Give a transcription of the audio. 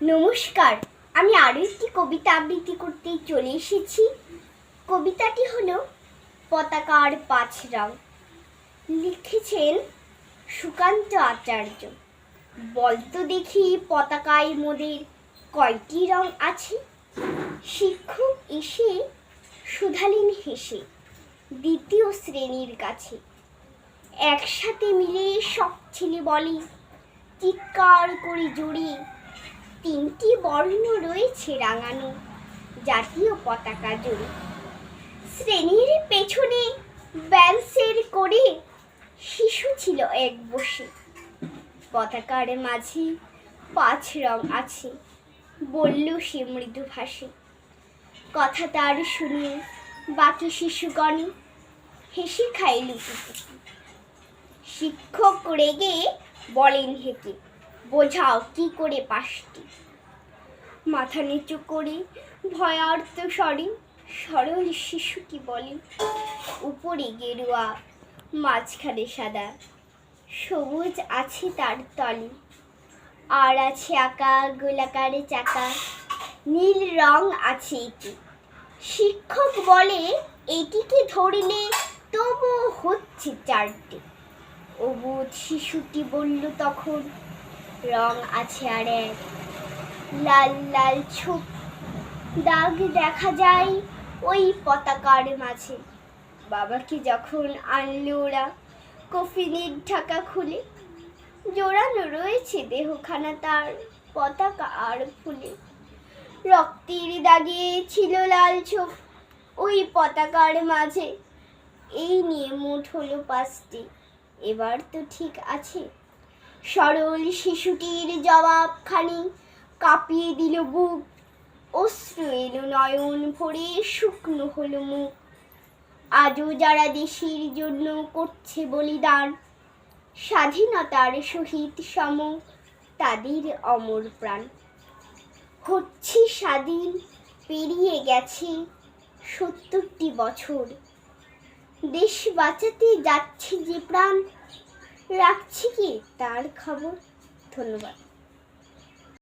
নমস্কার, আমি আরও একটি কবিতা আবৃত্তি করতে চলে এসেছি। কবিতাটি হলো পতাকার ৫ রং। লিখেছেন সুকান্ত আচার্য। বলতো দেখি পতাকায় মোদের কয়টি রং আছে? শিক্ষক এসে শুধালেন হেসে দ্বিতীয় শ্রেণীর কাছে। একসাথে মিলে সব ছেলে বলে চিৎকার করে জোরে, ৩টি বর্ণ রয়েছে রাঙানো জাতীয় পতাকা জোরে। শ্রেণীর পেছনে ব্যান্সের করে শিশু ছিল এক বসে। পতাকার মাঝে ৫ রং আছে, বলল সে মৃদু ভাষে। কথা তার শুনে বাকি শিশুগণে হেসে খায় লুকিয়ে। শিক্ষক রেগে বলেন হেঁকে, বোঝাও কি করে ৫টি। মাথা নিচু করে ভয়ার্ত স্বরে সরল শিশুটি বলে, উপরে গেরুয়া, মাঝখানে সাদা, সবুজ আছে তার তলে, আর আছে আঁকা গোলাকার চাকা, নীল রং আছে এটি। শিক্ষক বলে এটিকে ধরলে তবু হচ্ছে ৪টে। অবুঝ শিশুটি বলল তখন, রং আছে আর এক, লাল লাল ছোপ দাগ দেখা যায় ওই পতাকার মাঝে। বাবাকে যখন আনলো ওরা কফিনের ঢাকা খুলে, জোড়ানো রয়েছে দেহখানা তার পতাকা আর ফুলে। রক্তের দাগে ছিল লাল ছোপ ওই পতাকার মাঝে। এই নিয়ে মোট হলো ৫টি, এবার তো ঠিক আছে। সরল শিশুটির জবাবখানি কাঁপিয়ে দিল বুক, অশ্রু এলো নয়ন ভরে, শুকনো হলো মুখ। আজও যারা দেশের জন্য করছে বলিদান, স্বাধীনতার সহিত সম তাদের অমর প্রাণ। হচ্ছে স্বাধীন, পেরিয়ে গেছে ৭০টি বছর, দেশ বাঁচাতে যাচ্ছে যে প্রাণ, রাখছে কি তার খবর? ধন্যবাদ।